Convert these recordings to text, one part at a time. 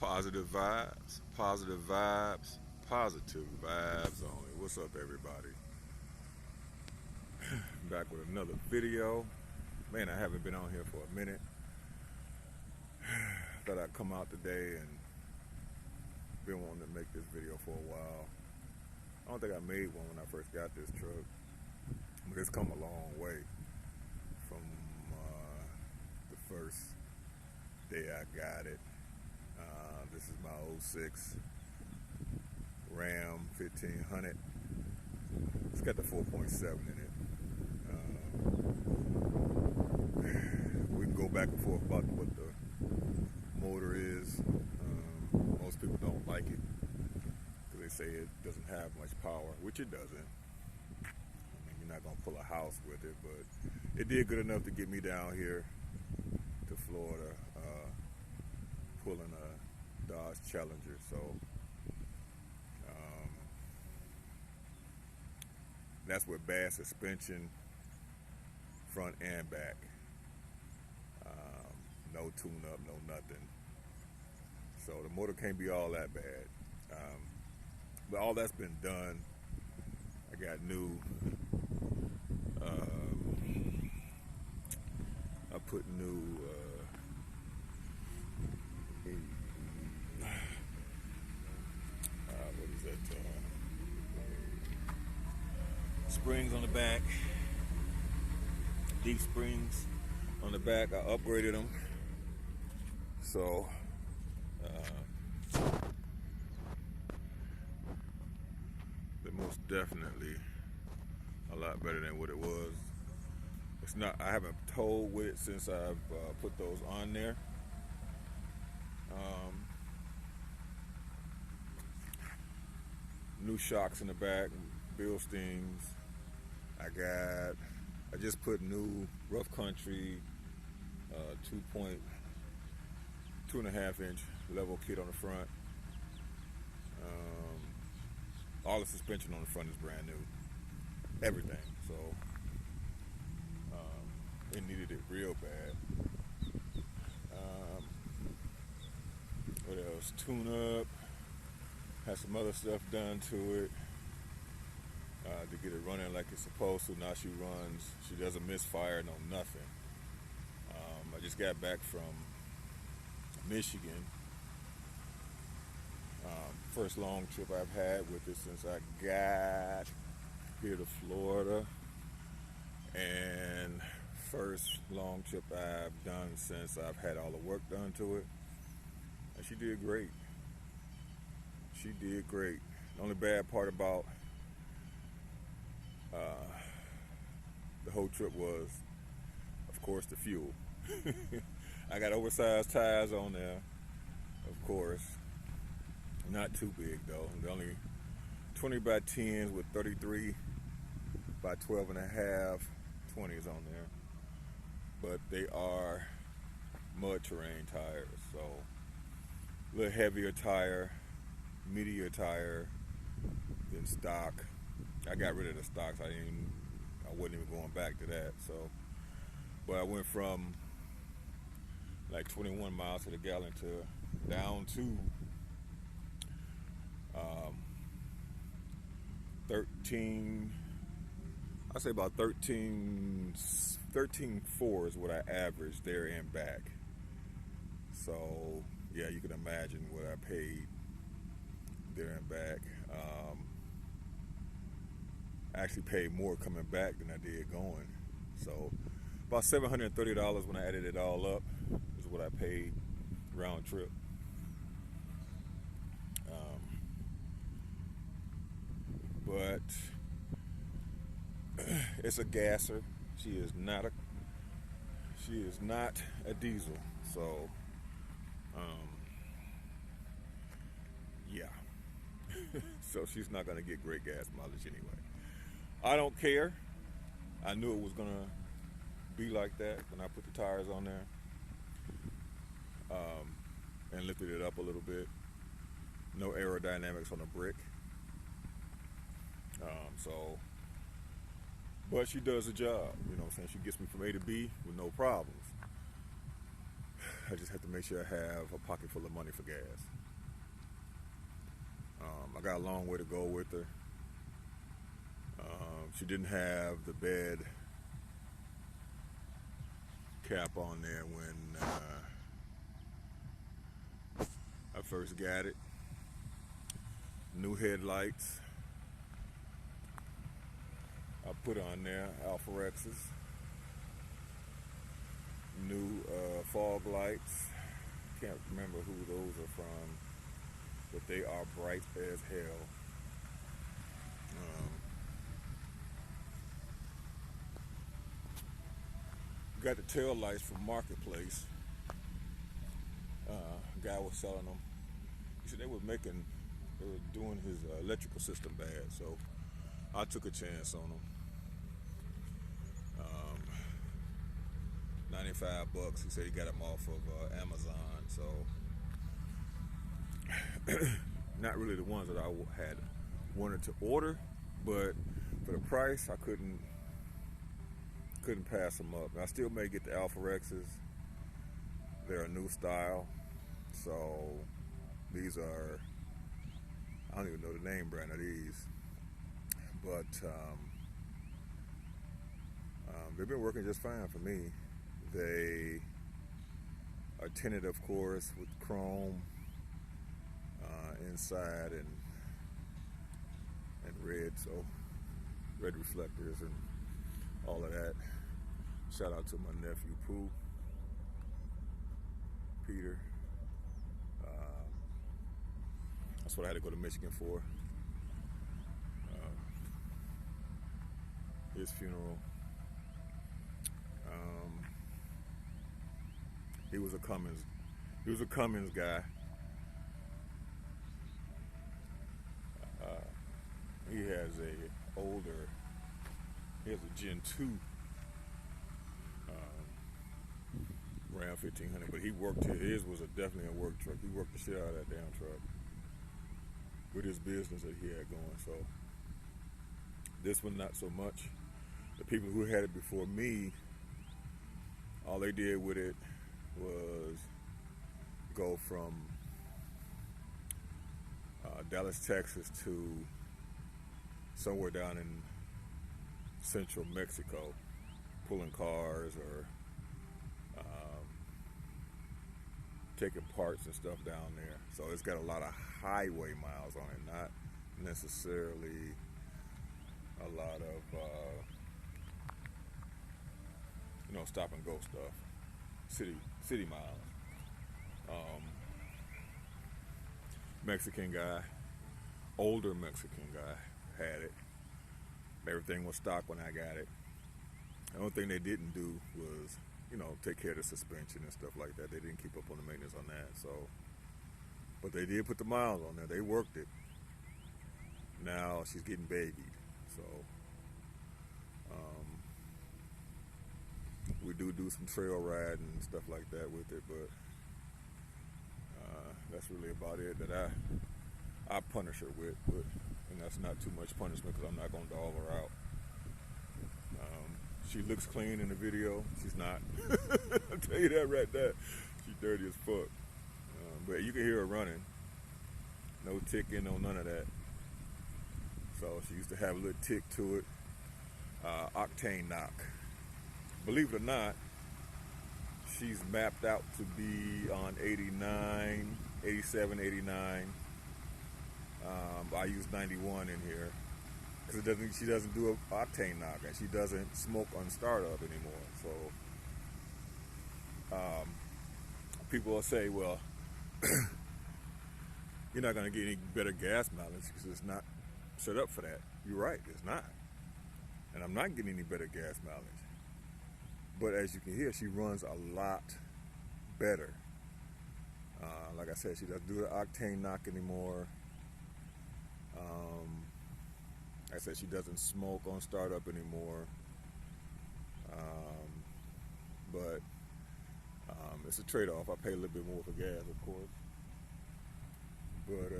Positive vibes, positive vibes, positive vibes only. What's up, everybody? Back with another video. Man, I haven't been on here for a minute. Thought I'd come out today and been wanting to make this video for a while. I don't think I made one when I first got this truck, but it's come a long way from the first day I got it. This is my '06 Ram 1500. It's got the 4.7 in it. We can go back and forth about what the motor is. Most people don't like it because they say it doesn't have much power, which it doesn't. I mean, you're not going to pull a house with it, but it did good enough to get me down here to Florida, pulling a Dodge Challenger. So that's with bad suspension, front and back. No tune-up, no nothing. So the motor can't be all that bad. But all that's been done. I got new. I put new. What is that? Springs on the back. Deep springs on the back. I upgraded them. So they're most definitely a lot better than what it was. It's not. I haven't towed with it since I've put those on there. New shocks in the back, Bilsteins. I just put new Rough Country 2.5 inch level kit on the front. All the suspension on the front is brand new. Everything. So it needed it real bad. What else? Tune up. Had some other stuff done to it to get it running like it's supposed to. Now she runs. She doesn't misfire, no nothing. I just got back from Michigan. First long trip I've had with it since I got here to Florida, and first long trip I've done since I've had all the work done to it. And she did great. She did great. The only bad part about the whole trip was, of course, the fuel. I got oversized tires on there, of course. Not too big though. They're only 20 by 10s with 33 by 12 and a half 20s on there. But they are mud terrain tires, so a little heavier tire, meatier tire than stock. I got rid of the stocks. I wasn't even going back to that. So, but I went from like 21 miles to the gallon to down to 13. I say about 13.4 is what I averaged there and back. So yeah, you can imagine what I paid there and back. I actually paid more coming back than I did going. So about $730 when I added it all up is what I paid round trip. But it's a gasser. She is not a diesel. So yeah. So she's not gonna get great gas mileage anyway. I don't care. I knew it was gonna be like that when I put the tires on there, and lifted it up a little bit. No aerodynamics on the brick. So, but she does the job. You know what I'm saying? She gets me from A to B with no problems. I just have to make sure I have a pocket full of money for gas. I got a long way to go with her. She didn't have the bed cap on there when I first got it. New headlights. I put on there Alpha Rexes. New fog lights. Can't remember who those are from, but they are bright as hell. Got the tail lights from Marketplace. Guy was selling them. He said they were doing his electrical system bad, so I took a chance on them. 95 bucks. He said he got them off of Amazon, so not really the ones that I had wanted to order, but for the price, I couldn't pass them up. And I still may get the Alpha Rexes. They're a new style, so these are, I don't even know the name brand of these, but they've been working just fine for me. They are tinted, of course, with chrome inside and red, so red reflectors and all of that. Shout out to my nephew Pooh, Peter. That's what I had to go to Michigan for. His funeral. He was a Cummins guy. He has a Gen 2 Ram 1500, but he worked his was definitely a work truck. He worked the shit out of that damn truck with his business that he had going. So this one, not so much. The people who had it before me, all they did with it was go from Dallas, Texas to somewhere down in central Mexico, pulling cars or taking parts and stuff down there. So it's got a lot of highway miles on it, not necessarily a lot of stop and go stuff, city miles. Mexican guy, older Mexican guy had it. Everything was stock when I got it. The only thing they didn't do was, take care of the suspension and stuff like that. They didn't keep up on the maintenance on that. So, but they did put the miles on there. They worked it. Now she's getting babied. So, we do some trail riding and stuff like that with it, but that's really about it that I punish her with, and that's not too much punishment because I'm not going to dog her out. She looks clean in the video. She's not. I'll tell you that right there. She's dirty as fuck. But you can hear her running. No ticking, no none of that. So she used to have a little tick to it. Octane knock. Believe it or not, she's mapped out to be on 89, 87, 89. I use 91 in here because she doesn't do an octane knock and she doesn't smoke on startup anymore. So people will say, well, you're not going to get any better gas mileage because it's not set up for that. You're right, it's not. And I'm not getting any better gas mileage. But as you can hear, she runs a lot better. Like I said, she doesn't do the octane knock anymore. Like I said, she doesn't smoke on startup anymore. But it's a trade-off. I pay a little bit more for gas, of course. But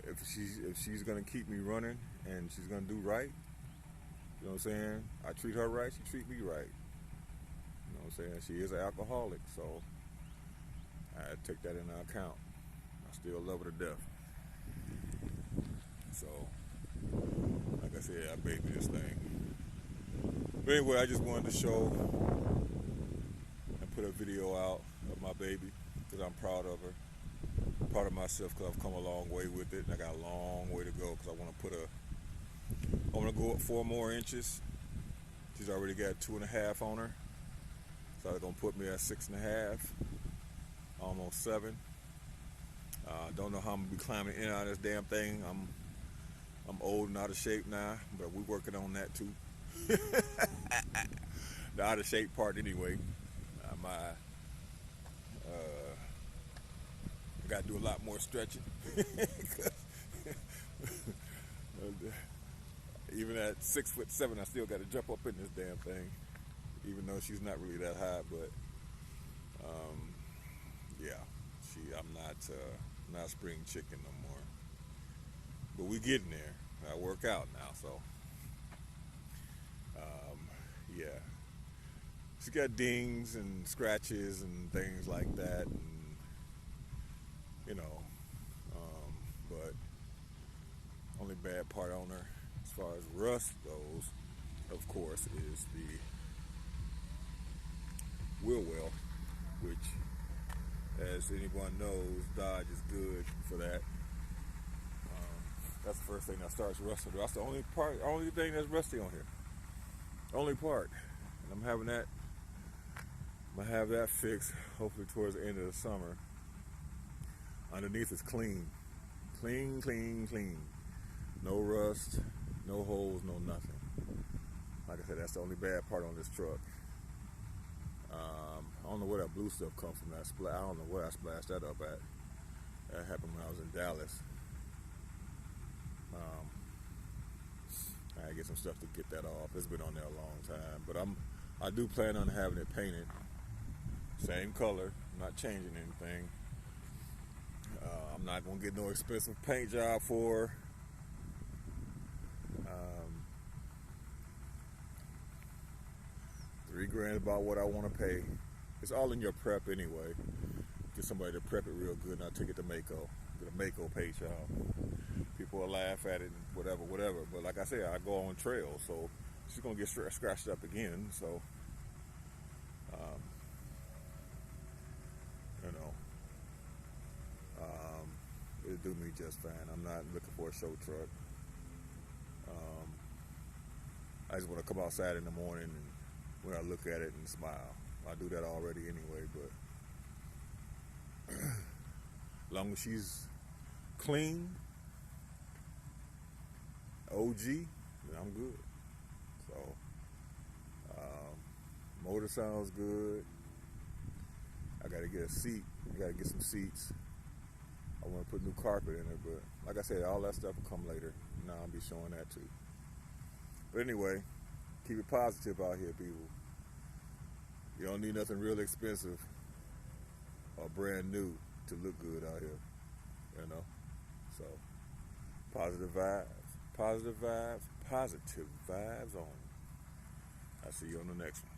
if she's gonna keep me running and she's gonna do right, you know what I'm saying? I treat her right, she treat me right. You know what I'm saying? She is an alcoholic, so I had to take that into account. I still love her to death. So, like I said, I baby this thing. But anyway, I just wanted to show and put a video out of my baby because I'm proud of her. Proud of myself because I've come a long way with it. And I got a long way to go because I want to go up 4 more inches. She's already got 2.5 on her. So they're going to put me at 6.5, almost 7. Don't know how I'm going to be climbing in and out of this damn thing. I'm old and out of shape now, but we're working on that too. The out of shape part anyway. I got to do a lot more stretching. Even at 6'7", I still got to jump up in this damn thing, even though she's not really that high. But yeah, I'm not a spring chicken no more. But we getting there. I work out now, so yeah. She got dings and scratches and things like that, and you know. But only bad part on her, as far as rust goes, of course, is the wheel well, which, as anyone knows, Dodge is good for that. That's the first thing that starts rusting. That's the only thing that's rusty on here. Only part. And I'm gonna have that fixed hopefully towards the end of the summer. Underneath is clean. Clean, clean, clean. No rust, no holes, no nothing. Like I said, that's the only bad part on this truck. I don't know where that blue stuff comes from. I don't know where I splashed that up at. That happened when I was in Dallas. I get some stuff to get that off. It's been on there a long time, but I do plan on having it painted same color. I'm not changing anything. I'm not gonna get no expensive paint job for her. $3,000 about what I want to pay. It's all in your prep anyway. Get somebody to prep it real good, and I'll take it to Mako. Get a Mako paint job. People will laugh at it and whatever. But like I said, I go on trail, so she's gonna get scratched up again. So, you know, it'll do me just fine. I'm not looking for a show truck. I just want to come outside in the morning and when I look at it and smile. I do that already anyway, but as long as she's clean, OG, then I'm good. So, motor sounds good. I gotta get a seat. I gotta get some seats. I want to put new carpet in it, but like I said, all that stuff will come later. Now I'll be showing that too. But anyway, keep it positive out here, people. You don't need nothing real expensive or brand new to look good out here, you know. So, positive vibes on. I'll see you on the next one.